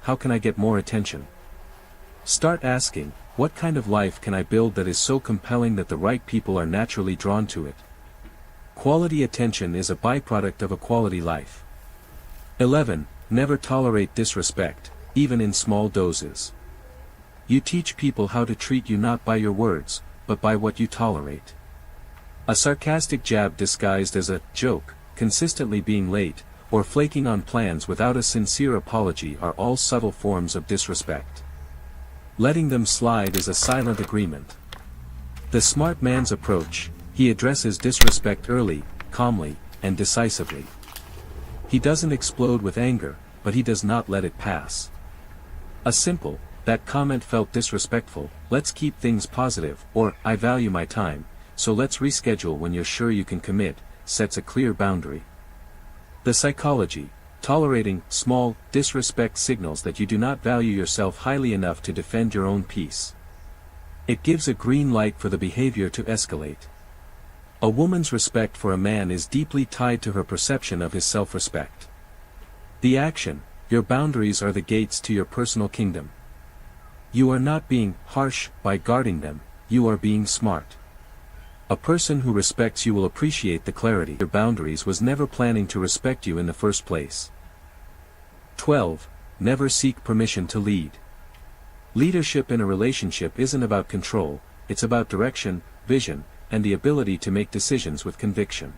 how can I get more attention? Start asking, what kind of life can I build that is so compelling that the right people are naturally drawn to it? Quality attention is a byproduct of a quality life. 11. Never tolerate disrespect, even in small doses. You teach people how to treat you not by your words, but by what you tolerate. A sarcastic jab disguised as a joke, consistently being late, or flaking on plans without a sincere apology are all subtle forms of disrespect. Letting them slide is a silent agreement. The smart man's approach: he addresses disrespect early, calmly, and decisively. He doesn't explode with anger, but he does not let it pass. A simple, "That comment felt disrespectful, let's keep things positive," or "I value my time, so let's reschedule when you're sure you can commit," sets a clear boundary. The psychology: tolerating small disrespect signals that you do not value yourself highly enough to defend your own peace. It gives a green light for the behavior to escalate. A woman's respect for a man is deeply tied to her perception of his self-respect. The action: your boundaries are the gates to your personal kingdom. You are not being harsh by guarding them, you are being smart. A person who respects you will appreciate the clarity. Your boundaries was never planning to respect you in the first place. 12. Never seek permission to lead. Leadership in a relationship isn't about control, it's about direction, vision, and the ability to make decisions with conviction.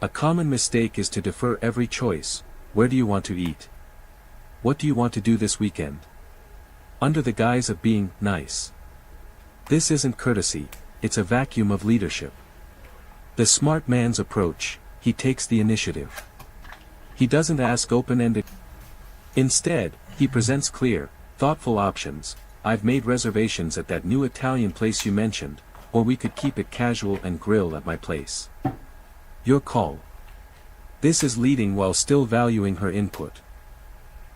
A common mistake is to defer every choice: where do you want to eat? What do you want to do this weekend? Under the guise of being nice. This isn't courtesy, it's a vacuum of leadership. The smart man's approach: he takes the initiative. He doesn't ask open-ended. Instead, he presents clear, thoughtful options: "I've made reservations at that new Italian place you mentioned, or we could keep it casual and grill at my place. Your call." This is leading while still valuing her input.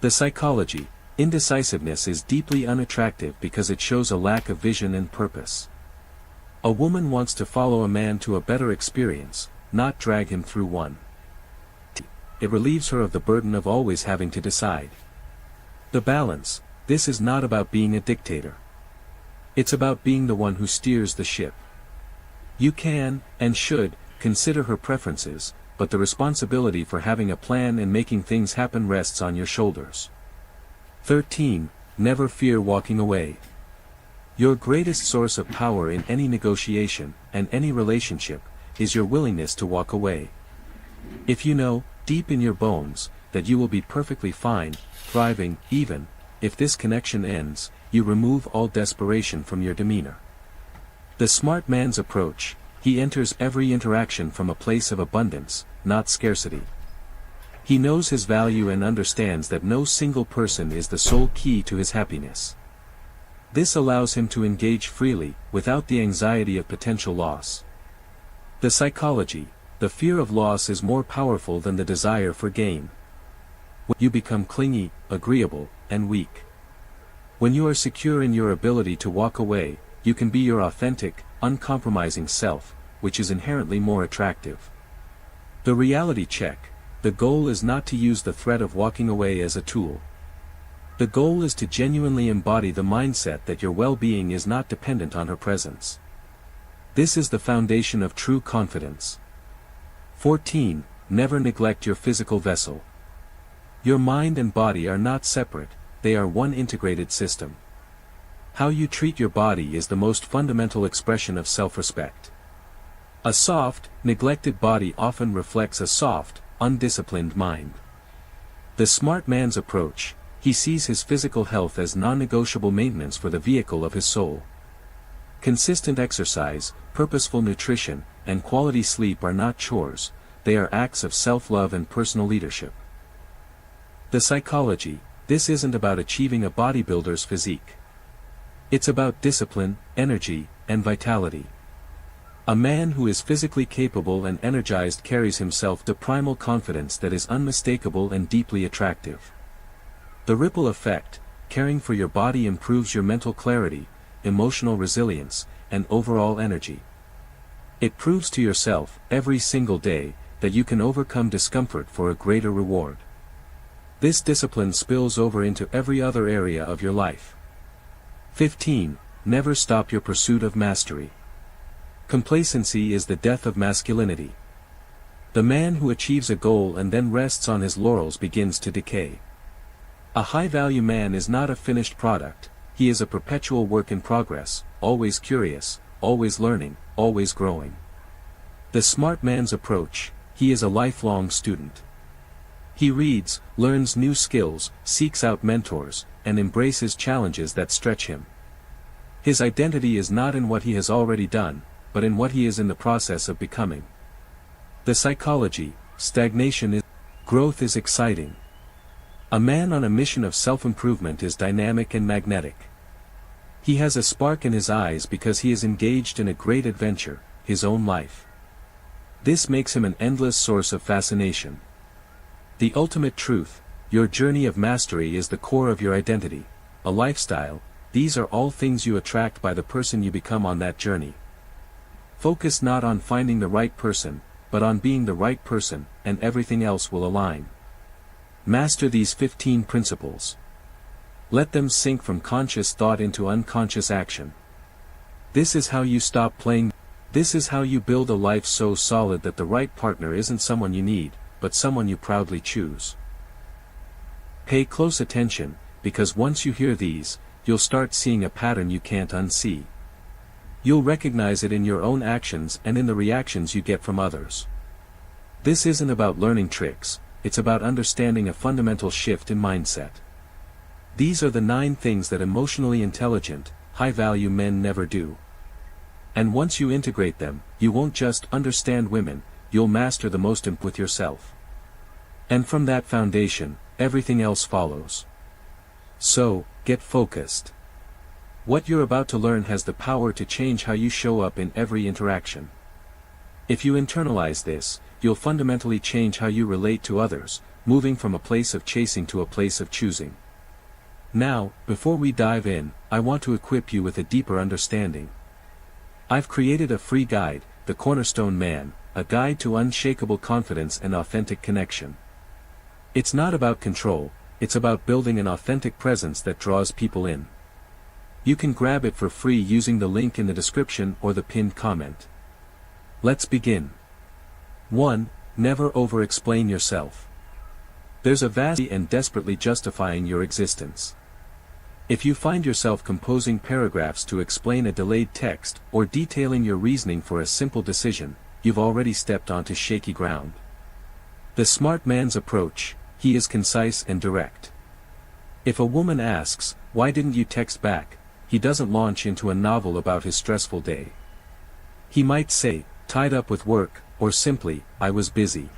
The psychology: indecisiveness is deeply unattractive because it shows a lack of vision and purpose. A woman wants to follow a man to a better experience, not drag him through one. It relieves her of the burden of always having to decide. The balance: this is not about being a dictator. It's about being the one who steers the ship. You can, and should, consider her preferences, but the responsibility for having a plan and making things happen rests on your shoulders. 13. Never fear walking away. Your greatest source of power in any negotiation, and any relationship, is your willingness to walk away. If you know, deep in your bones, that you will be perfectly fine, thriving, even if this connection ends, you remove all desperation from your demeanor. The smart man's approach: he enters every interaction from a place of abundance, not scarcity. He knows his value and understands that no single person is the sole key to his happiness. This allows him to engage freely, without the anxiety of potential loss. The psychology: the fear of loss is more powerful than the desire for gain. You become clingy, agreeable, and weak. When you are secure in your ability to walk away, you can be your authentic, uncompromising self, which is inherently more attractive. The reality check: the goal is not to use the threat of walking away as a tool. The goal is to genuinely embody the mindset that your well-being is not dependent on her presence. This is the foundation of true confidence. 14. Never neglect your physical vessel. Your mind and body are not separate, they are one integrated system. How you treat your body is the most fundamental expression of self-respect. A soft, neglected body often reflects a soft, undisciplined mind. The smart man's approach: he sees his physical health as non-negotiable maintenance for the vehicle of his soul. Consistent exercise, purposeful nutrition, and quality sleep are not chores, they are acts of self-love and personal leadership. The psychology: this isn't about achieving a bodybuilder's physique. It's about discipline, energy, and vitality. A man who is physically capable and energized carries himself to primal confidence that is unmistakable and deeply attractive. The ripple effect: caring for your body improves your mental clarity, emotional resilience, and overall energy. It proves to yourself, every single day, that you can overcome discomfort for a greater reward. This discipline spills over into every other area of your life. 15. Never stop your pursuit of mastery. Complacency is the death of masculinity. The man who achieves a goal and then rests on his laurels begins to decay. A high-value man is not a finished product, he is a perpetual work in progress, always curious, always learning, always growing. The smart man's approach, he is a lifelong student. He reads, learns new skills, seeks out mentors, and embraces challenges that stretch him. His identity is not in what he has already done, but in what he is in the process of becoming. The psychology, stagnation is, growth is exciting. A man on a mission of self-improvement is dynamic and magnetic. He has a spark in his eyes because he is engaged in a great adventure, his own life. This makes him an endless source of fascination. The ultimate truth, your journey of mastery is the core of your identity, a lifestyle, these are all things you attract by the person you become on that journey. Focus not on finding the right person, but on being the right person, and everything else will align. Master these 15 principles. Let them sink from conscious thought into unconscious action. This is how you stop playing. This is how you build a life so solid that the right partner isn't someone you need, but someone you proudly choose. Pay close attention, because once you hear these, you'll start seeing a pattern you can't unsee. You'll recognize it in your own actions and in the reactions you get from others. This isn't about learning tricks, it's about understanding a fundamental shift in mindset. These are the 9 things that emotionally intelligent, high-value men never do. And once you integrate them, you won't just understand women, you'll master the most important with yourself. And from that foundation, everything else follows. So, get focused. What you're about to learn has the power to change how you show up in every interaction. If you internalize this, you'll fundamentally change how you relate to others, moving from a place of chasing to a place of choosing. Now, before we dive in, I want to equip you with a deeper understanding. I've created a free guide, The Cornerstone Man, a guide to unshakable confidence and authentic connection. It's not about control, it's about building an authentic presence that draws people in. You can grab it for free using the link in the description or the pinned comment. Let's begin. 1. Never over-explain yourself. There's a vast and desperately justifying your existence. If you find yourself composing paragraphs to explain a delayed text or detailing your reasoning for a simple decision, you've already stepped onto shaky ground. The smart man's approach, he is concise and direct. If a woman asks, "Why didn't you text back?" he doesn't launch into a novel about his stressful day. He might say, "Tied up with work," or simply, "I was busy."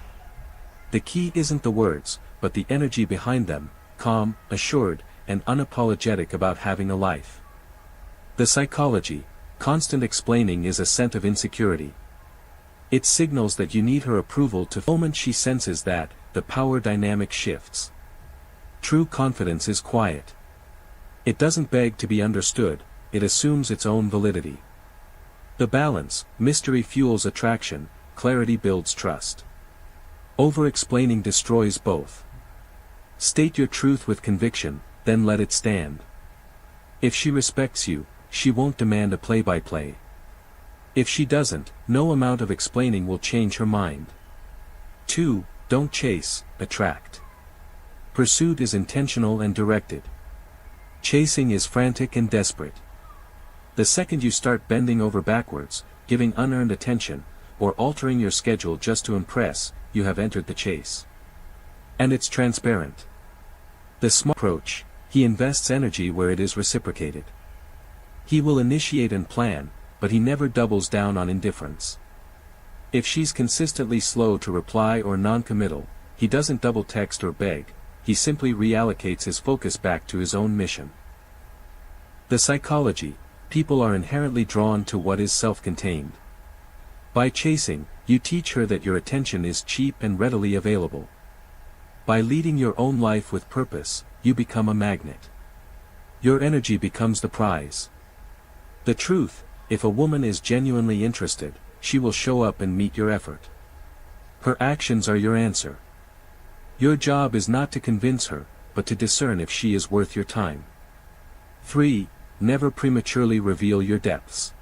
The key isn't the words, but the energy behind them, calm, assured, and unapologetic about having a life. The psychology, constant explaining is a scent of insecurity. It signals that you need her approval. The moment she senses that, the power dynamic shifts. True confidence is quiet. It doesn't beg to be understood, it assumes its own validity. The balance, mystery fuels attraction, clarity builds trust. Over-explaining destroys both. State your truth with conviction, then let it stand. If she respects you, she won't demand a play-by-play. If she doesn't, no amount of explaining will change her mind. 2. Don't chase, attract. Pursuit is intentional and directed. Chasing is frantic and desperate. The second you start bending over backwards, giving unearned attention, or altering your schedule just to impress, you have entered the chase. And it's transparent. The smart approach, he invests energy where it is reciprocated. He will initiate and plan, but he never doubles down on indifference. If she's consistently slow to reply or non-committal, he doesn't double text or beg, he simply reallocates his focus back to his own mission. The psychology, people are inherently drawn to what is self-contained. By chasing, you teach her that your attention is cheap and readily available. By leading your own life with purpose, you become a magnet. Your energy becomes the prize. The truth, if a woman is genuinely interested, she will show up and meet your effort. Her actions are your answer. Your job is not to convince her, but to discern if she is worth your time. 3. Never prematurely reveal your depths.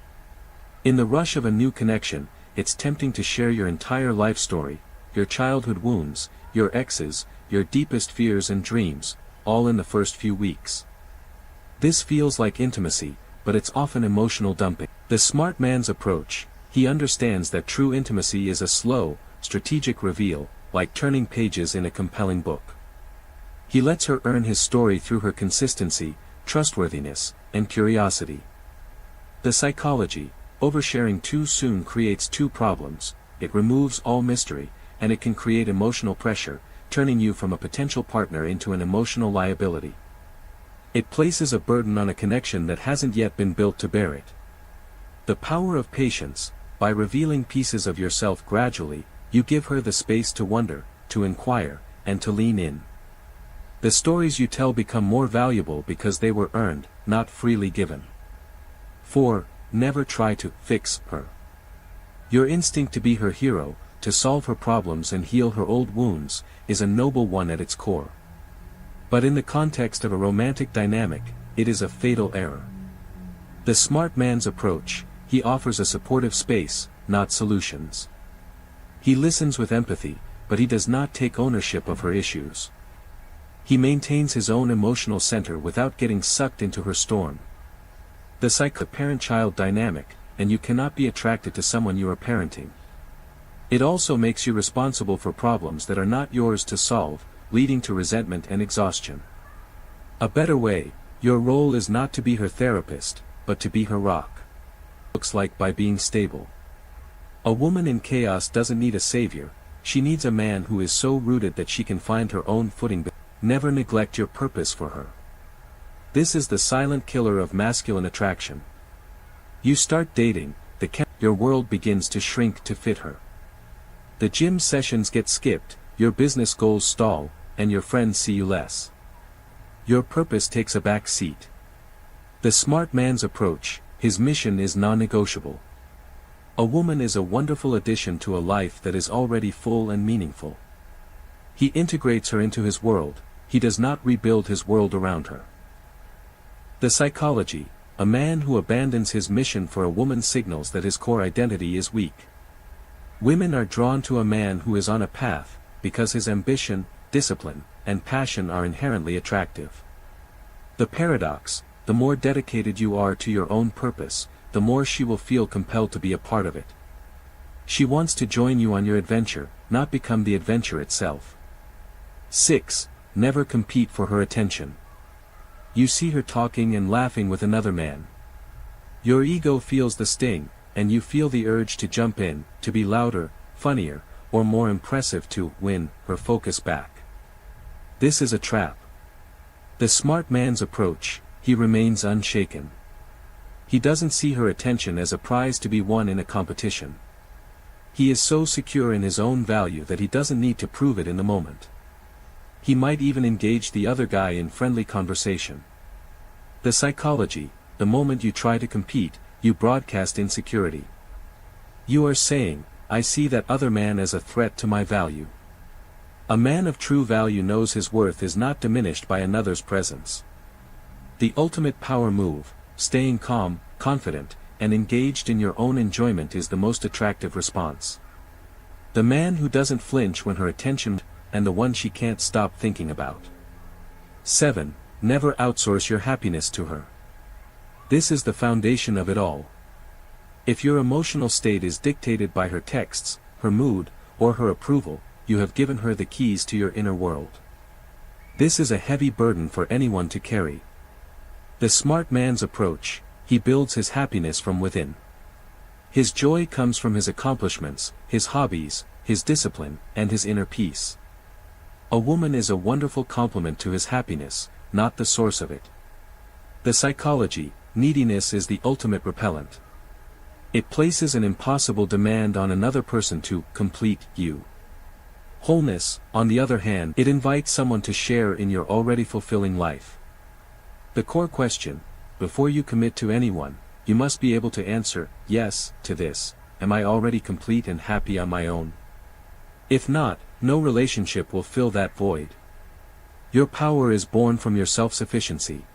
In the rush of a new connection, it's tempting to share your entire life story, your childhood wounds, your exes, your deepest fears and dreams, all in the first few weeks. This feels like intimacy, but it's often emotional dumping. The smart man's approach: he understands that true intimacy is a slow, strategic reveal, like turning pages in a compelling book. He lets her earn his story through her consistency, trustworthiness, and curiosity. The psychology: oversharing too soon creates two problems. It removes all mystery, and it can create emotional pressure, turning you from a potential partner into an emotional liability. It places a burden on a connection that hasn't yet been built to bear it. The power of patience: by revealing pieces of yourself gradually, you give her the space to wonder, to inquire, and to lean in. The stories you tell become more valuable because they were earned, not freely given. 4. Never try to fix her. Your instinct to be her hero, to solve her problems and heal her old wounds, is a noble one at its core. But in the context of a romantic dynamic, it is a fatal error. The smart man's approach: he offers a supportive space, not solutions. He listens with empathy, but he does not take ownership of her issues. He maintains his own emotional center without getting sucked into her storm. The parent-child dynamic: and you cannot be attracted to someone you are parenting. It also makes you responsible for problems that are not yours to solve, leading to resentment and exhaustion. A better way: your role is not to be her therapist, but to be her rock. Looks like by being stable. A woman in chaos doesn't need a savior, she needs a man who is so rooted that she can find her own footing. Never neglect your purpose for her. This is the silent killer of masculine attraction. You start dating, your world begins to shrink to fit her. The gym sessions get skipped, your business goals stall, and your friends see you less. Your purpose takes a back seat. The smart man's approach: his mission is non-negotiable. A woman is a wonderful addition to a life that is already full and meaningful. He integrates her into his world, he does not rebuild his world around her. The psychology: a man who abandons his mission for a woman signals that his core identity is weak. Women are drawn to a man who is on a path, because his ambition, discipline, and passion are inherently attractive. The paradox: the more dedicated you are to your own purpose, the more she will feel compelled to be a part of it. She wants to join you on your adventure, not become the adventure itself. 6. Never compete for her attention. You see her talking and laughing with another man. Your ego feels the sting, and you feel the urge to jump in, to be louder, funnier, or more impressive to win her focus back. This is a trap. The smart man's approach: he remains unshaken. He doesn't see her attention as a prize to be won in a competition. He is so secure in his own value that he doesn't need to prove it in the moment. He might even engage the other guy in friendly conversation. The psychology: the moment you try to compete, you broadcast insecurity. You are saying, "I see that other man as a threat to my value." A man of true value knows his worth is not diminished by another's presence. The ultimate power move: staying calm, confident, and engaged in your own enjoyment is the most attractive response. The man who doesn't flinch when her attention, and the one she can't stop thinking about. 7. Never outsource your happiness to her. This is the foundation of it all. If your emotional state is dictated by her texts, her mood, or her approval, you have given her the keys to your inner world. This is a heavy burden for anyone to carry. The smart man's approach: he builds his happiness from within. His joy comes from his accomplishments, his hobbies, his discipline, and his inner peace. A woman is a wonderful complement to his happiness, not the source of it. The psychology: neediness is the ultimate repellent. It places an impossible demand on another person to complete you. Wholeness, on the other hand, it invites someone to share in your already fulfilling life. The core question: before you commit to anyone, you must be able to answer yes to this: am I already complete and happy on my own? If not, No relationship will fill that void. Your power is born from your self-sufficiency.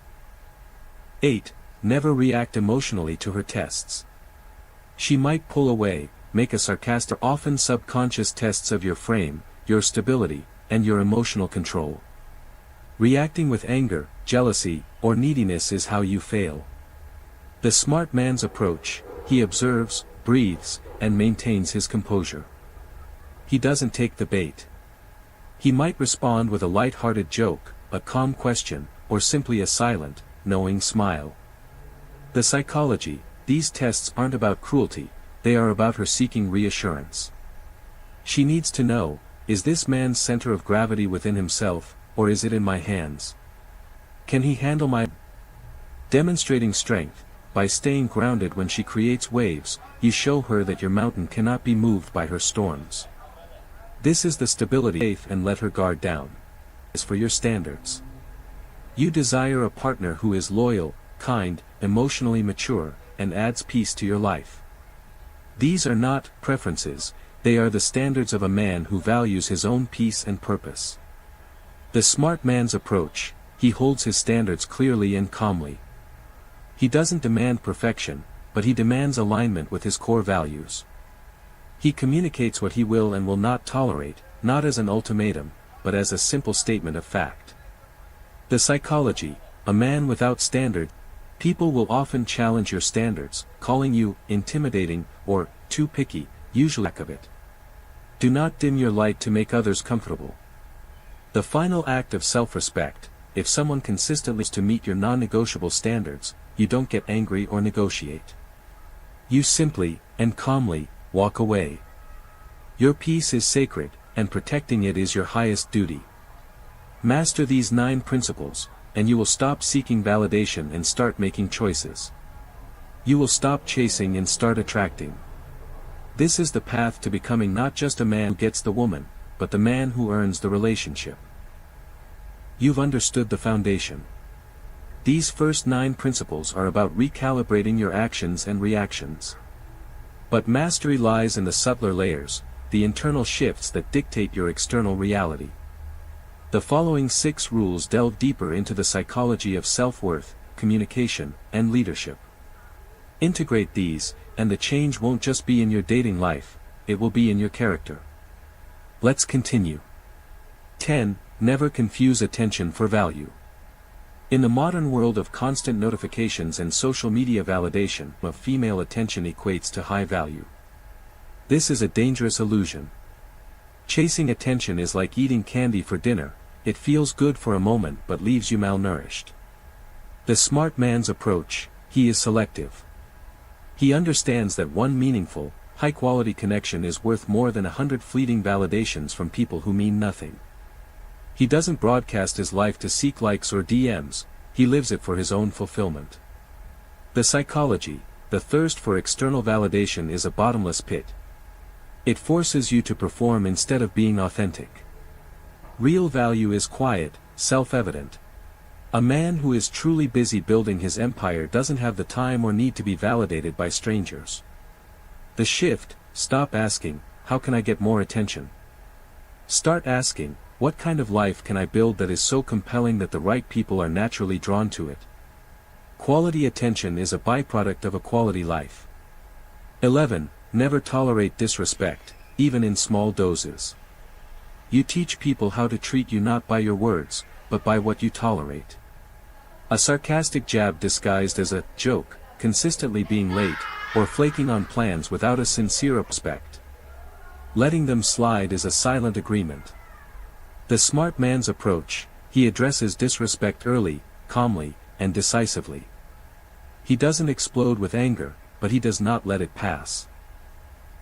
8. Never react emotionally to her tests. She might pull away, make a sarcastic, often subconscious tests of your frame, your stability, and your emotional control. Reacting with anger, jealousy, or neediness is how you fail. The smart man's approach: he observes, breathes, and maintains his composure. He doesn't take the bait. He might respond with a light-hearted joke, a calm question, or simply a silent, knowing smile. The psychology: these tests aren't about cruelty, they are about her seeking reassurance. She needs to know, is this man's center of gravity within himself, or is it in my hands? Can he handle my... Demonstrating strength: by staying grounded when she creates waves, you show her that your mountain cannot be moved by her storms. This is the stability safe and let her guard down. As for your standards, you desire a partner who is loyal, kind, emotionally mature, and adds peace to your life. These are not preferences, they are the standards of a man who values his own peace and purpose. The smart man's approach: he holds his standards clearly and calmly. He doesn't demand perfection, but he demands alignment with his core values. He communicates what he will and will not tolerate, not as an ultimatum, but as a simple statement of fact. The psychology: a man without standard. People will often challenge your standards, calling you intimidating or too picky, usually lack of it. Do not dim your light to make others comfortable. The final act of self-respect: if someone consistently fails to meet your non-negotiable standards, you don't get angry or negotiate. You simply, and calmly, walk away. Your peace is sacred, and protecting it is your highest duty. Master these 9 principles, and you will stop seeking validation and start making choices. You will stop chasing and start attracting. This is the path to becoming not just a man who gets the woman, but the man who earns the relationship. You've understood the foundation. These first 9 principles are about recalibrating your actions and reactions. But mastery lies in the subtler layers, the internal shifts that dictate your external reality. The following 6 rules delve deeper into the psychology of self-worth, communication, and leadership. Integrate these, and the change won't just be in your dating life, it will be in your character. Let's continue. 10. Never confuse attention for value. In the modern world of constant notifications and social media validation, of female attention equates to high value. This is a dangerous illusion. Chasing attention is like eating candy for dinner: it feels good for a moment but leaves you malnourished. The smart man's approach: he is selective. He understands that one meaningful, high-quality connection is worth more than 100 fleeting validations from people who mean nothing. He doesn't broadcast his life to seek likes or DMs, he lives it for his own fulfillment. The psychology: the thirst for external validation is a bottomless pit. It forces you to perform instead of being authentic. Real value is quiet, self-evident. A man who is truly busy building his empire doesn't have the time or need to be validated by strangers. The shift: stop asking, how can I get more attention? Start asking, what kind of life can I build that is so compelling that the right people are naturally drawn to it? Quality attention is a byproduct of a quality life. 11. Never tolerate disrespect, even in small doses. You teach people how to treat you not by your words, but by what you tolerate. A sarcastic jab disguised as a joke, consistently being late, or flaking on plans without a sincere respect. Letting them slide is a silent agreement. The smart man's approach: he addresses disrespect early, calmly, and decisively. He doesn't explode with anger, but he does not let it pass.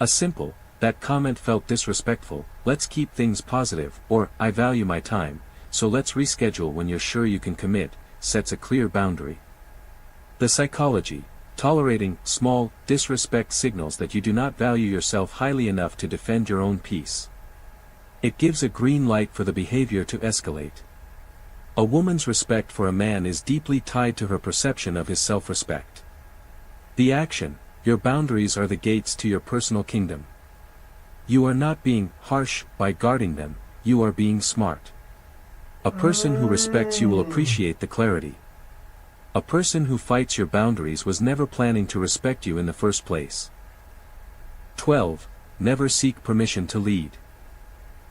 A simple, "that comment felt disrespectful, let's keep things positive," or "I value my time, so let's reschedule when you're sure you can commit," sets a clear boundary. The psychology: tolerating small disrespect signals that you do not value yourself highly enough to defend your own peace. It gives a green light for the behavior to escalate. A woman's respect for a man is deeply tied to her perception of his self-respect. The action: your boundaries are the gates to your personal kingdom. You are not being harsh by guarding them, you are being smart. A person who respects you will appreciate the clarity. A person who fights your boundaries was never planning to respect you in the first place. 12. Never seek permission to lead.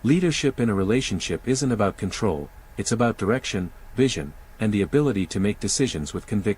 Leadership in a relationship isn't about control, it's about direction, vision, and the ability to make decisions with conviction.